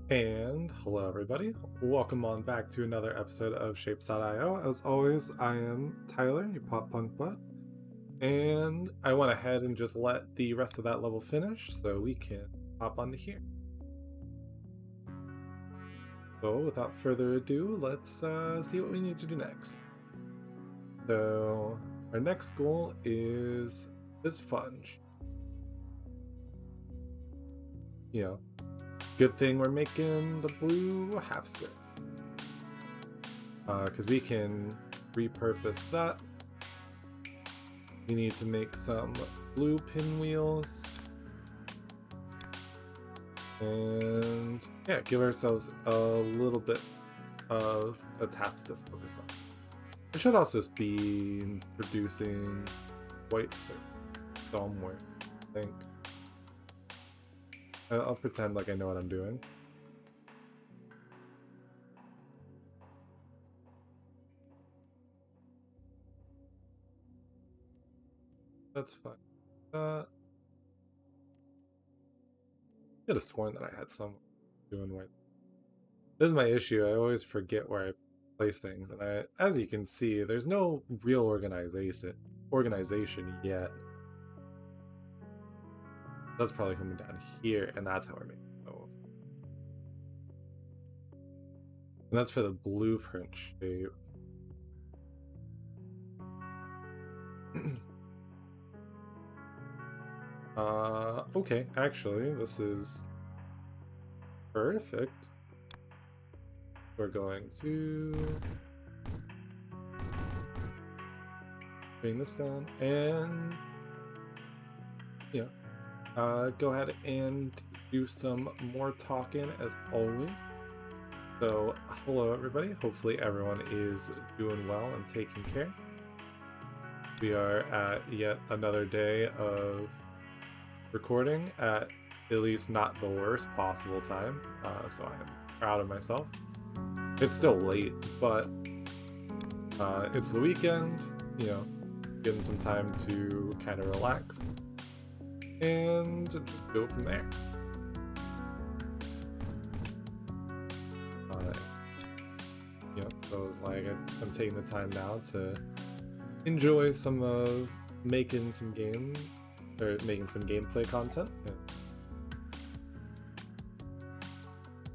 And hello, everybody. Welcome on back to another episode of Shapes.io. As always, I am Tyler, your pop punk butt, and I went ahead and just let the rest of that level finish so we can hop onto here. So, without further ado, let's see what we need to do next. So, our next goal is this fudge. You know, good thing we're making the blue half square. Because we can repurpose that. We need to make some blue pinwheels. And yeah, give ourselves a little bit of a task to focus on. I should also be producing white somewhere, I think. I'll pretend like I know what I'm doing. That's fine. Could have sworn that I had some doing white. This is my issue. I always forget where I place things, and as you can see, there's no real organization yet. That's probably coming down here, and that's how I make those. And that's for the blueprint shape. Okay, actually, this is perfect. We're going to bring this down and go ahead and do some more talking as always. So, hello everybody. Hopefully everyone is doing well and taking care. We are at yet another day of recording at least not the worst possible time, so I'm proud of myself. It's still late, but it's the weekend, getting some time to kind of relax and just go from there. So it's like I'm taking the time now to enjoy some of making some gameplay content.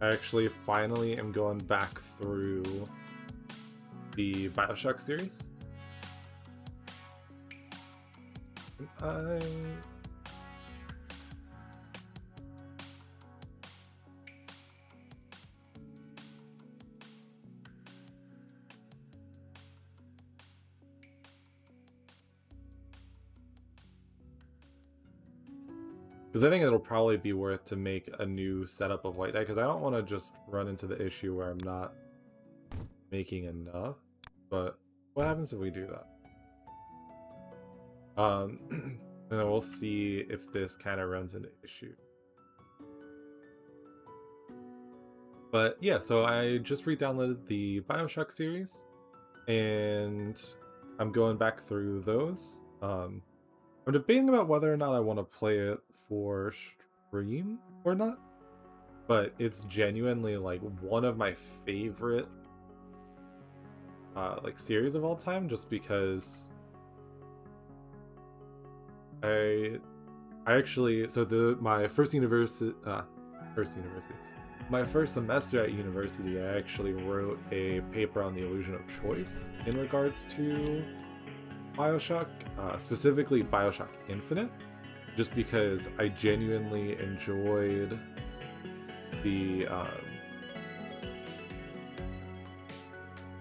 I actually finally am going back through the BioShock series. Because I think it'll probably be worth to make a new setup of White Knight, because I don't want to just run into the issue where I'm not making enough. But what happens if we do that? And then we'll see if this kind of runs into issue. But yeah, so I just re-downloaded the BioShock series, and I'm going back through those. I'm debating about whether or not I want to play it for stream or not, but it's genuinely like one of my favorite like series of all time, just because I actually my first semester at university, I actually wrote a paper on the illusion of choice in regards to BioShock, specifically BioShock Infinite, just because I genuinely enjoyed the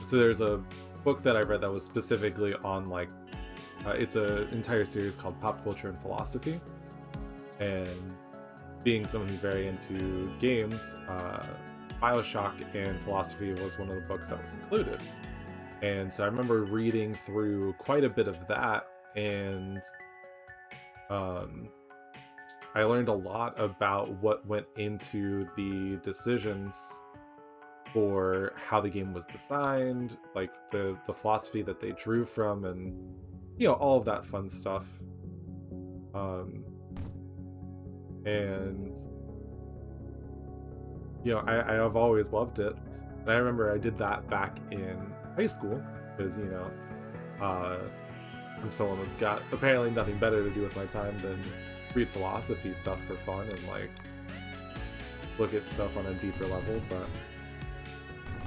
so there's a book that I read that was specifically on like it's an entire series called Pop Culture and Philosophy, and being someone who's very into games, BioShock and philosophy was one of the books that was included. And so I remember reading through quite a bit of that, and I learned a lot about what went into the decisions for how the game was designed, like the philosophy that they drew from, and all of that fun stuff. And I have always loved it. And I remember I did that back in high school because, uh, I'm someone that's got apparently nothing better to do with my time than read philosophy stuff for fun and like look at stuff on a deeper level. But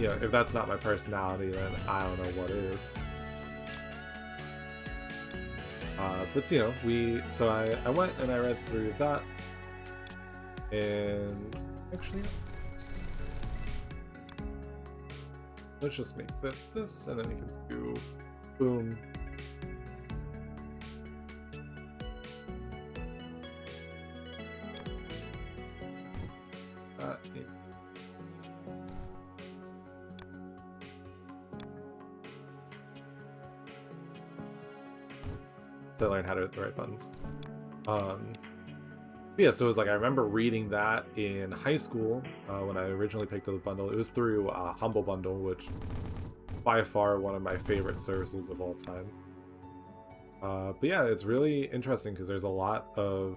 if that's not my personality, then I don't know what is. But I went and I read through that, and actually let's just make this, and then we can do boom. To learn how to hit the right buttons. Yeah, so it was like I remember reading that in high school when I originally picked up the bundle. It was through Humble Bundle, which by far one of my favorite services of all time. But yeah, it's really interesting because there's a lot of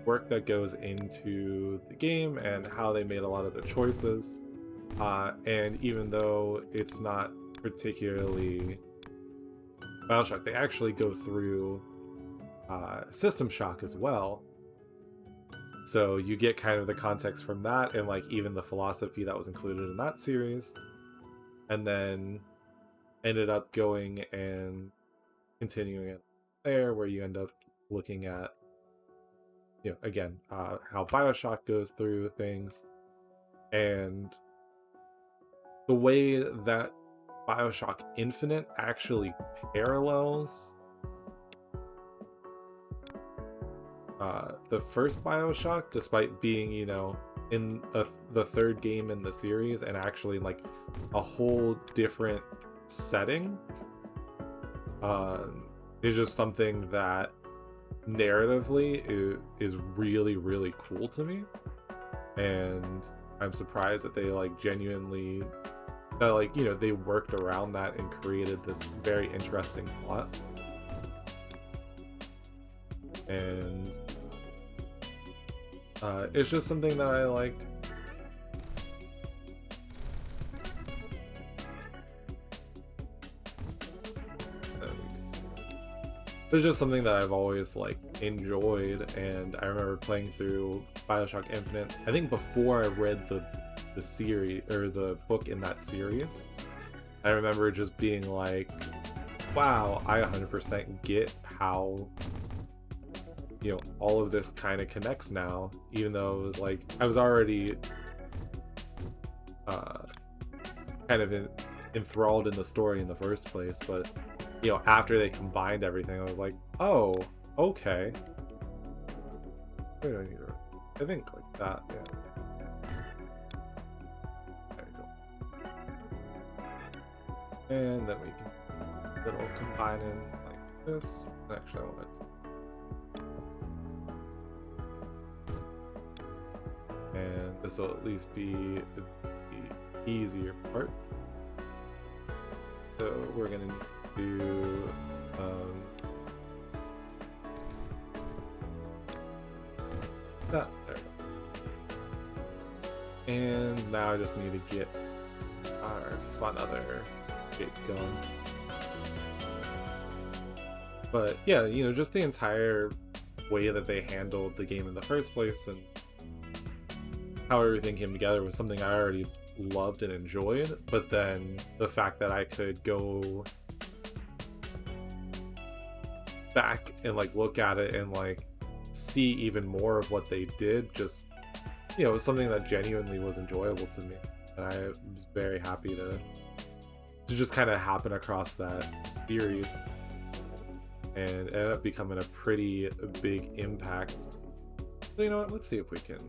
work that goes into the game and how they made a lot of the choices. And even though it's not particularly BioShock, they actually go through System Shock as well. So you get kind of the context from that and like even the philosophy that was included in that series. And then ended up going and continuing it there, where you end up looking at, again, how BioShock goes through things and the way that BioShock Infinite actually parallels the first BioShock, despite being, in the third game in the series and actually like a whole different setting. It's just something that narratively is really, really cool to me, and I'm surprised that they like genuinely they worked around that and created this very interesting plot. And it's just something that I like. It's just something that I've always enjoyed, and I remember playing through BioShock Infinite, I think before I read the series or the book in that series. I remember just being like, wow, I 100% get how all of this kind of connects now, even though it was like I was already kind of enthralled in the story in the first place, but after they combined everything, I was like, oh, okay. Wait, I think like that, yeah. There you go. And then we can little combine in like this. Actually, I want it. And this will at least be the easier part. So we're gonna do that there. And now I just need to get our fun other bit going. But yeah, just the entire way that they handled the game in the first place and how everything came together was something I already loved and enjoyed. But then the fact that I could go back and look at it and see even more of what they did, just it was something that genuinely was enjoyable to me, and I was very happy to just kind of happen across that series, and it ended up becoming a pretty big impact. So you know what, let's see if we can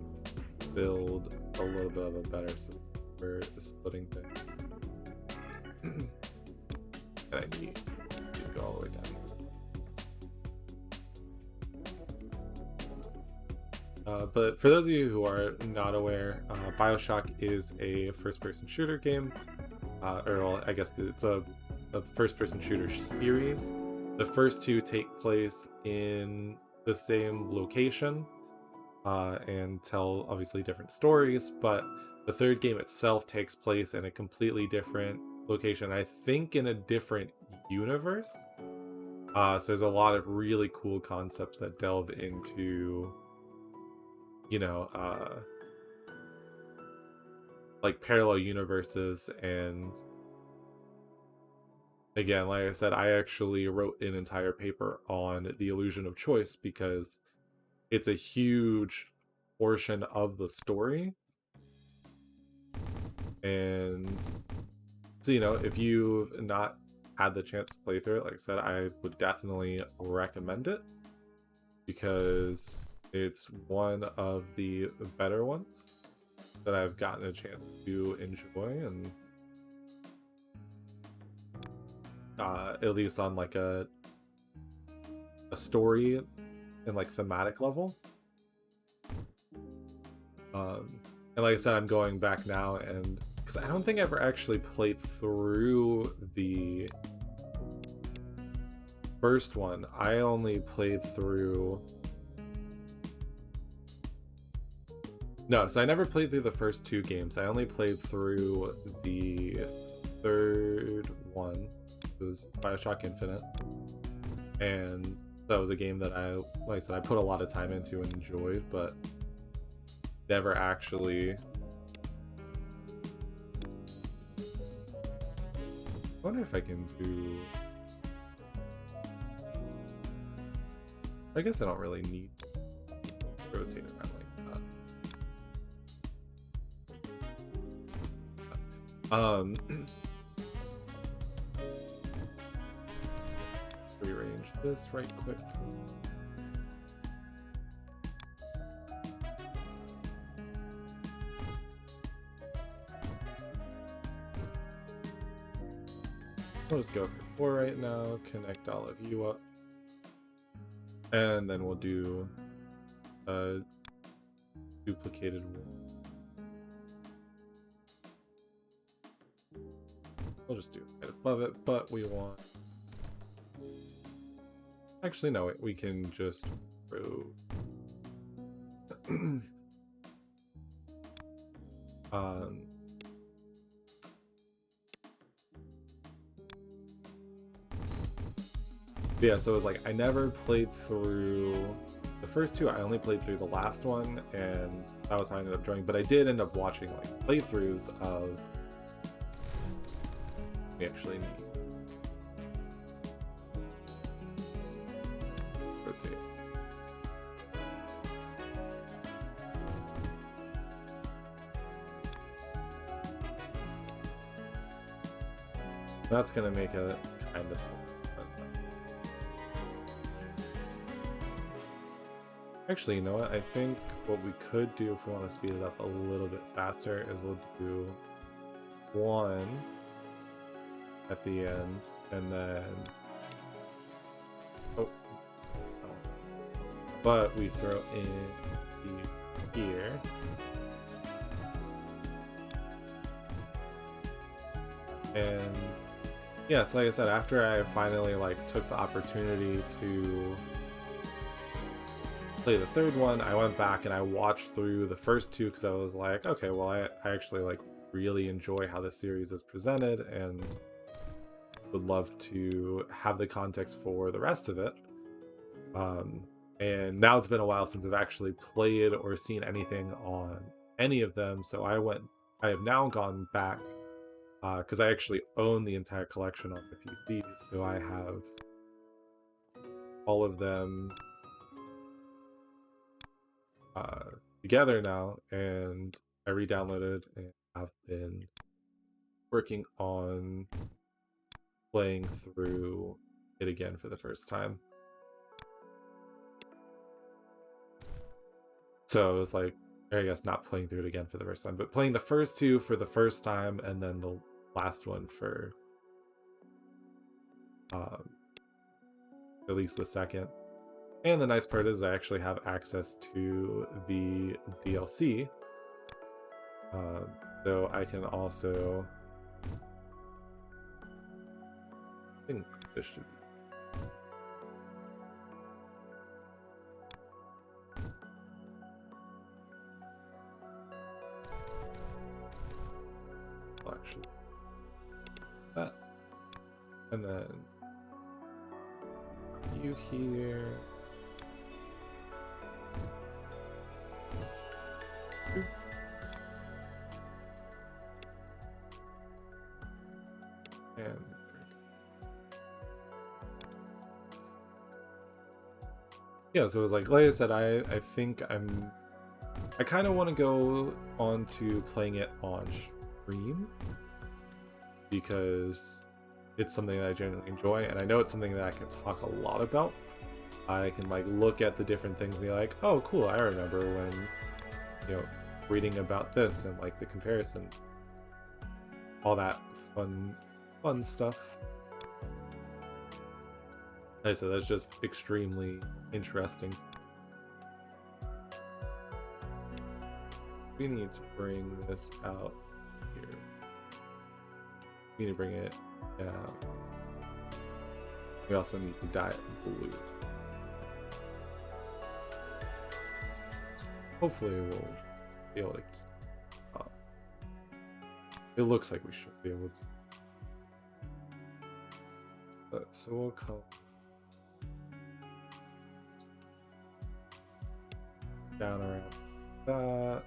build a little bit of a better system for the splitting thing. And I need to go all the way down. But for those of you who are not aware, BioShock is a first-person shooter game, I guess it's a first-person shooter series. The first two take place in the same location, and tell obviously different stories, but the third game itself takes place in a completely different location. I think in a different universe. So there's a lot of really cool concepts that delve into, you know, like parallel universes. And again, like I said, I actually wrote an entire paper on the illusion of choice because it's a huge portion of the story. And so, if you've not had the chance to play through it, like I said, I would definitely recommend it because it's one of the better ones that I've gotten a chance to enjoy, and at least on like a story and like thematic level. And like I said, I'm going back now, and because I don't think I ever actually played through the first one. I only played through... No, so I never played through the first two games. I only played through the third one. It was Bioshock Infinite. And that was a game that like I said, I put a lot of time into and enjoyed, but never actually... I wonder if I can do... I guess I don't really need to rotate around like that. Rearrange this right quick. We'll just go for 4 right now, connect all of you up. And then we'll do a duplicated one. We'll just do it above it, but we want... Actually, no, we can just yeah, so it was like I never played through the first two. I only played through the last one, and that was how I ended up joining. But I did end up watching like playthroughs of... We actually need rotate. That's gonna make it kind of slow. Actually, you know what? I think what we could do if we want to speed it up a little bit faster is we'll do 1 at the end, and then... Oh. But we throw in these here. And yes, like I said, after I finally like took the opportunity to play the third one, I went back and I watched through the first two because I was like, okay, well, I actually like really enjoy how the series is presented and would love to have the context for the rest of it. And now it's been a while since I've actually played or seen anything on any of them, so I have now gone back because I actually own the entire collection on the PC, so I have all of them together now, and I re-downloaded and have been working on playing through it again for the first time. So it was like, I guess not playing through it again for the first time, but playing the first two for the first time, and then the last one for at least the second. And the nice part is I actually have access to the DLC, so I can also... I think this should be... Well, actually, that, and then you here. And yeah, so it was like I said, I think I kind of want to go on to playing it on stream because it's something that I genuinely enjoy, and I know it's something that I can talk a lot about. I can like look at the different things and be like, oh cool, I remember when, you know, reading about this and like the comparison, all that fun stuff. Like I said, that's just extremely interesting. We need to bring this out here. We need to bring it down. We also need to dye it blue. Hopefully we'll be able to keep up. It looks like we should be able to. But, so we'll come down around that.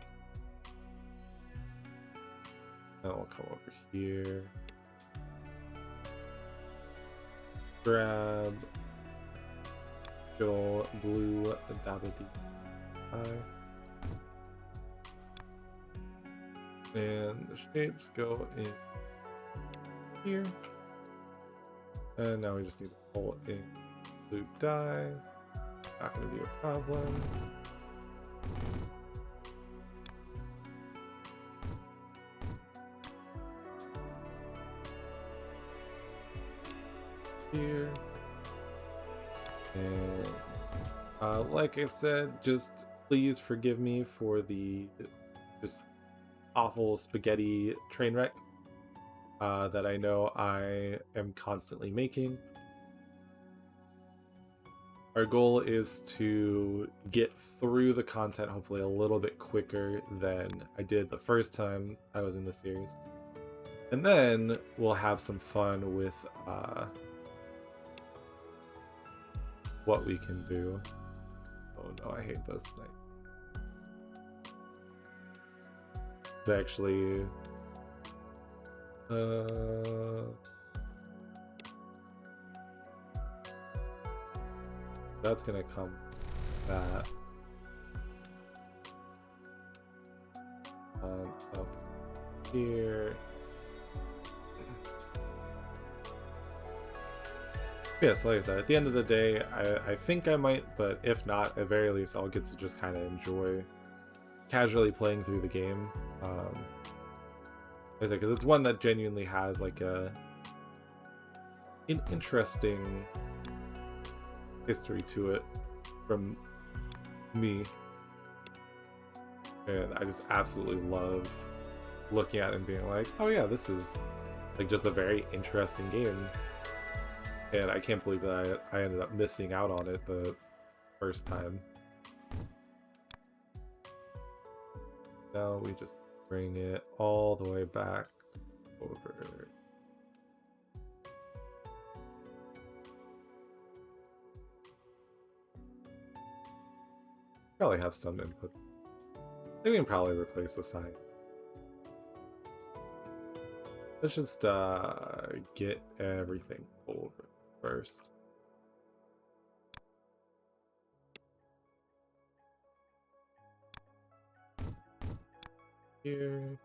Then we'll come over here. Grab good old blue Dabba-dee eye. And the shapes go in here. And now we just need to pull in blue dye. Not going to be a problem. Here. And like I said, just please forgive me for the just awful spaghetti train wreck that I know I am constantly making. Our goal is to get through the content hopefully a little bit quicker than I did the first time I was in the series. And then we'll have some fun with what we can do. Oh no, I hate this thing. It's actually that's gonna come that up here. Yeah, so like I said, at the end of the day, I think I might, but if not, at very least, I'll get to just kind of enjoy casually playing through the game. Because it's one that genuinely has like an interesting history to it from me, and I just absolutely love looking at it and being like, oh yeah, this is like just a very interesting game. And I can't believe that I ended up missing out on it the first time. Now we just bring it all the way back over. Probably have some input. I think we can probably replace the sign. Let's just get everything over first. Here.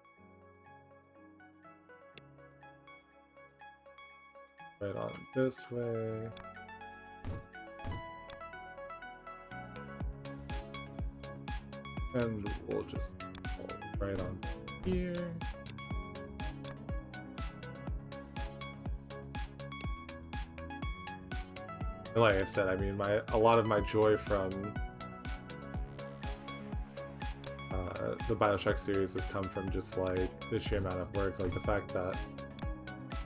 Right on this way. And we'll just pull right on here. And like I said, I mean, a lot of my joy from the BioShock series has come from just like the sheer amount of work, like the fact that,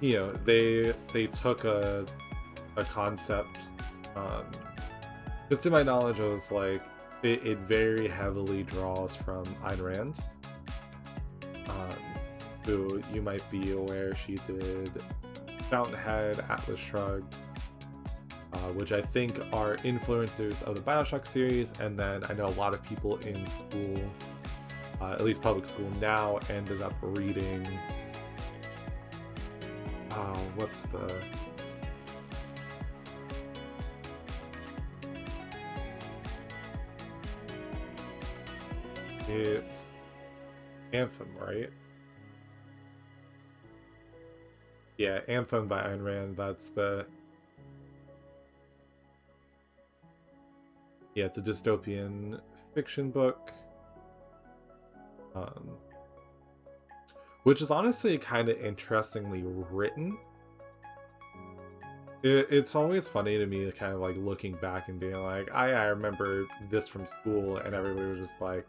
you know, they took a concept, because to my knowledge it was like it very heavily draws from Ayn Rand, who you might be aware, she did Fountainhead, Atlas Shrugged, which I think are influencers of the Bioshock series. And then I know a lot of people in school, at least public school now, ended up reading what's the it's Anthem, right? Yeah, Anthem by Ayn Rand. That's the it's a dystopian fiction book, which is honestly kind of interestingly written. It's always funny to me, kind of like looking back and being like, I remember this from school, and everybody was just like,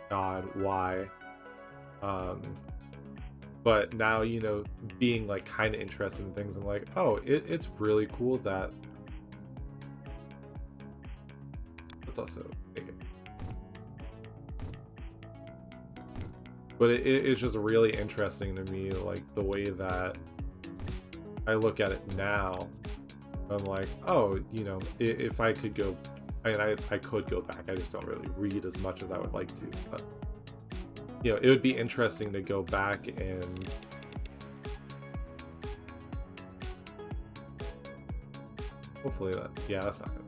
God, why? But now, you know, being like kind of interested in things, I'm like, oh, it's really cool that. Let's also make it. But it's just really interesting to me, like the way that I look at it now. I'm like, oh, you know, if I could go, I mean, I could go back. I just don't really read as much as I would like to. But, you know, it would be interesting to go back and hopefully that, yeah, that's not good.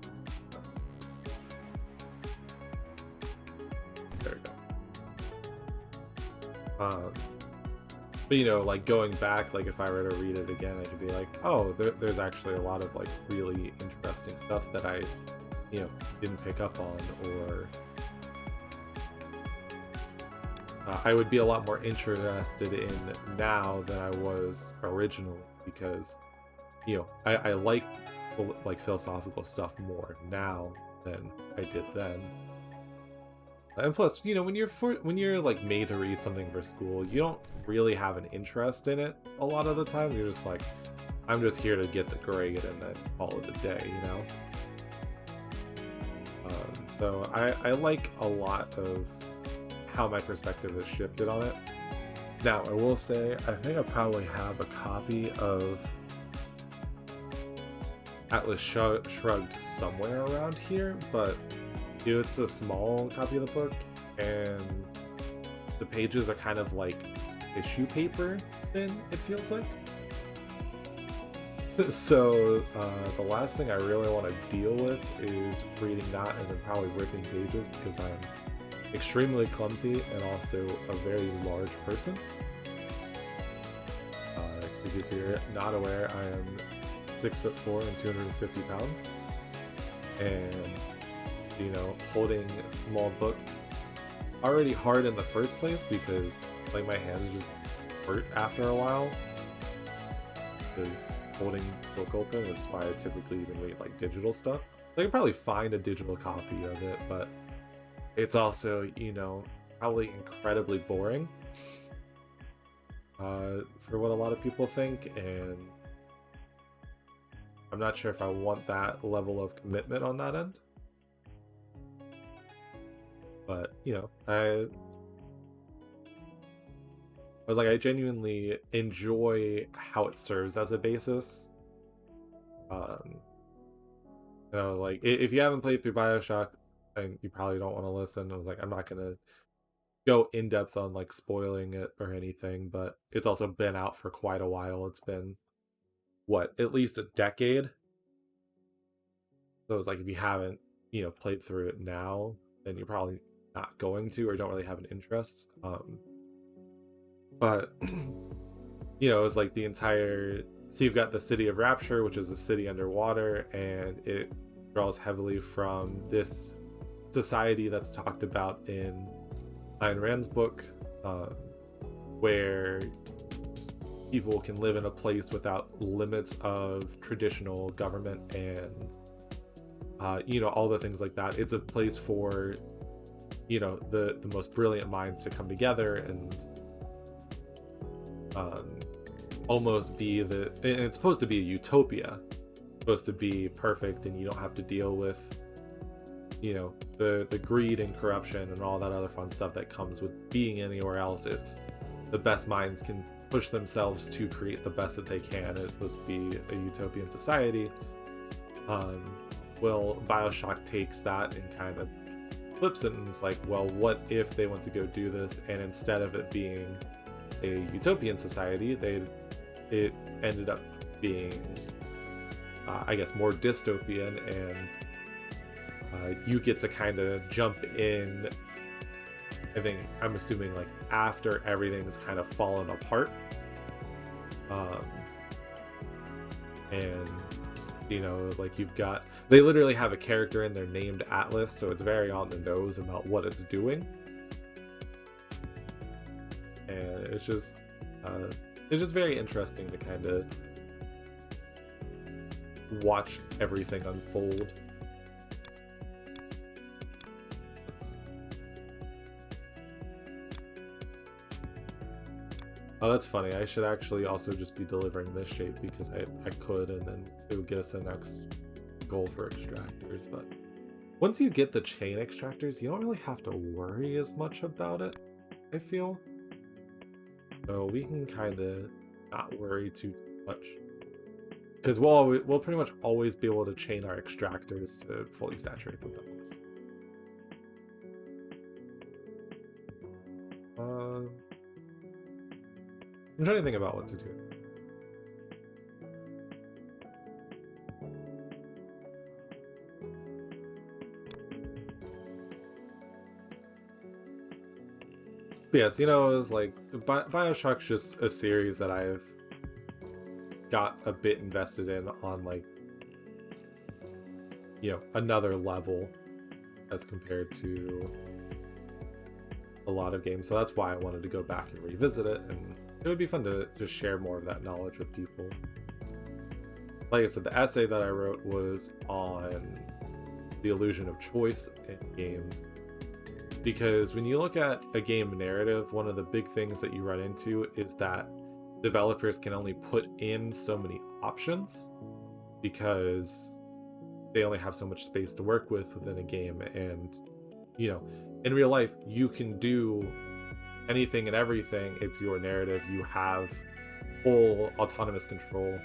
There we go. But, you know, like going back, like if I were to read it again, I could be like, oh, there's actually a lot of like really interesting stuff that I, you know, didn't pick up on, or I would be a lot more interested in now than I was originally, because, you know, I like philosophical stuff more now than I did then. And plus, you know, when you're like made to read something for school, you don't really have an interest in it a lot of the time. You're just like, I'm just here to get the grade and then call it a day, you know? So I like a lot of how my perspective has shifted on it. Now, I will say, I think I probably have a copy of Atlas Shrugged somewhere around here, but it's a small copy of the book, and the pages are kind of like tissue paper thin, it feels like. So the last thing I really want to deal with is reading that and then probably ripping pages, because I'm extremely clumsy and also a very large person. Because if you're not aware, I am 6'4" and 250 pounds, and you know, holding a small book already hard in the first place, because like my hands just hurt after a while because holding book open, which is why I typically even read like digital stuff. I could probably find a digital copy of it, but it's also, you know, probably incredibly boring for what a lot of people think, and I'm not sure if I want that level of commitment on that end. But, you know, I was like, I genuinely enjoy how it serves as a basis. You know, like, if you haven't played through Bioshock, and you probably don't want to listen, I was like, I'm not going to go in depth on like spoiling it or anything, but it's also been out for quite a while. It's been, what, at least a decade? So it's like, if you haven't, you know, played through it now, then you're probably not going to, or don't really have an interest. But you know, it was like the entire, so you've got the city of Rapture, which is a city underwater, and it draws heavily from this society that's talked about in Ayn Rand's book, where people can live in a place without limits of traditional government and you know, all the things like that. It's a place for, you know, the most brilliant minds to come together and almost be and it's supposed to be a utopia, supposed to be perfect, and you don't have to deal with, you know, the greed and corruption and all that other fun stuff that comes with being anywhere else. It's the best minds can push themselves to create the best that they can. It's supposed to be a utopian society. Well, Bioshock takes that and kind of flips it, and it's like, well, what if they want to go do this, and instead of it being a utopian society, it ended up being, I guess, more dystopian, and you get to kind of jump in. I'm assuming like after everything's kind of fallen apart, and like they literally have a character in there named Atlas, so it's very on the nose about what it's doing, and it's just very interesting to kind of watch everything unfold. Oh, that's funny. I should actually also just be delivering this shape because I could, and then it would get us the next goal for extractors. But once you get the chain extractors, you don't really have to worry as much about it, I feel. So we can kind of not worry too much, because we'll pretty much always be able to chain our extractors to fully saturate the belts. I'm trying to think about what to do. But yes, it was like Bioshock's just a series that I've got a bit invested in on, like, another level as compared to a lot of games. So that's why I wanted to go back and revisit it, and it would be fun to just share more of that knowledge with people. Like I said, the essay that I wrote was on the illusion of choice in games. Because when you look at a game narrative, one of the big things that you run into is that developers can only put in so many options because they only have so much space to work with within a game. And, in real life, you can do anything and everything. It's your narrative. You have full autonomous control,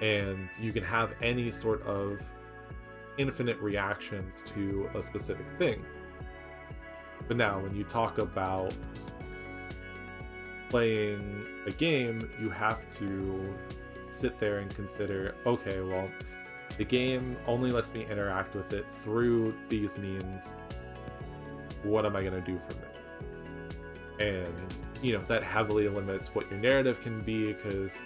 and you can have any sort of infinite reactions to a specific thing. But now when you talk about playing a game, you have to sit there and consider, okay, well, the game only lets me interact with it through these means. What am I going to do from it? And, that heavily limits what your narrative can be, because,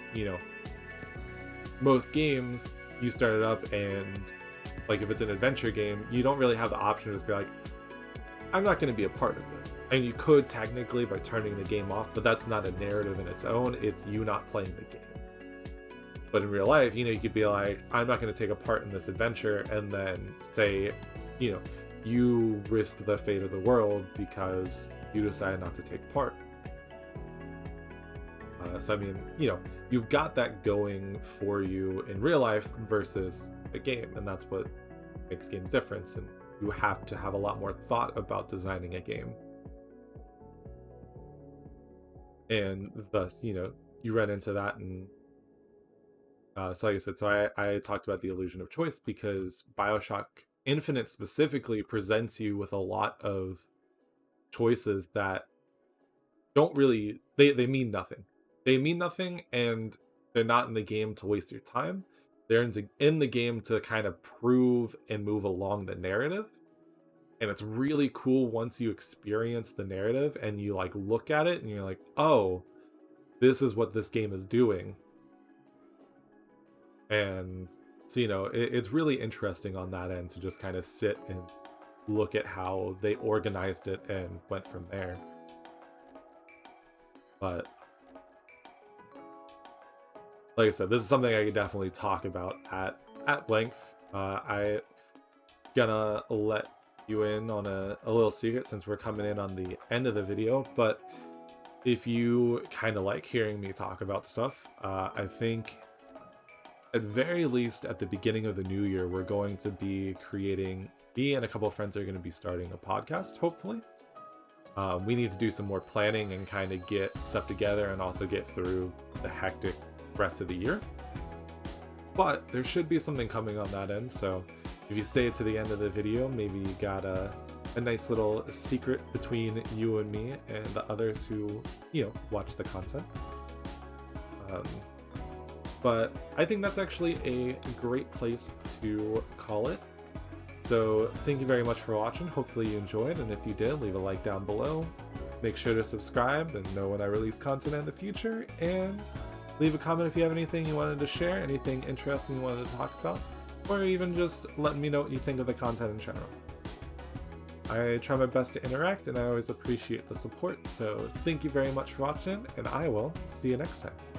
most games, you start it up, and, like, if it's an adventure game, you don't really have the option to just be like, I'm not going to be a part of this. And you could technically by turning the game off, but that's not a narrative in its own. It's you not playing the game. But in real life, you could be like, I'm not going to take a part in this adventure, and then say, you risk the fate of the world because you decide not to take part. So, you've got that going for you in real life versus a game, and that's what makes games different. And you have to have a lot more thought about designing a game. And thus, you run into that. And so like I said, I talked about the illusion of choice because Bioshock Infinite specifically presents you with a lot of choices that don't really, they mean nothing. They mean nothing, and they're not in the game to waste your time. They're in the game to kind of prove and move along the narrative. And it's really cool once you experience the narrative and you look at it and you're like, oh, this is what this game is doing. And so, it's really interesting on that end to just kind of sit and look at how they organized it and went from there. But like I said, this is something I could definitely talk about at length. I gonna let you in on a little secret since we're coming in on the end of the video, but if you kind of like hearing me talk about stuff, I think at very least at the beginning of the new year, we're going to be creating, me and a couple of friends are going to be starting a podcast, hopefully. We need to do some more planning and kind of get stuff together and also get through the hectic rest of the year. But there should be something coming on that end, so if you stay to the end of the video, maybe you got a nice little secret between you and me and the others who, watch the content. But I think that's actually a great place to call it. So thank you very much for watching. Hopefully you enjoyed, and if you did, leave a like down below. Make sure to subscribe and know when I release content in the future, and leave a comment if you have anything you wanted to share, anything interesting you wanted to talk about, or even just let me know what you think of the content in general. I try my best to interact, and I always appreciate the support, so thank you very much for watching, and I will see you next time.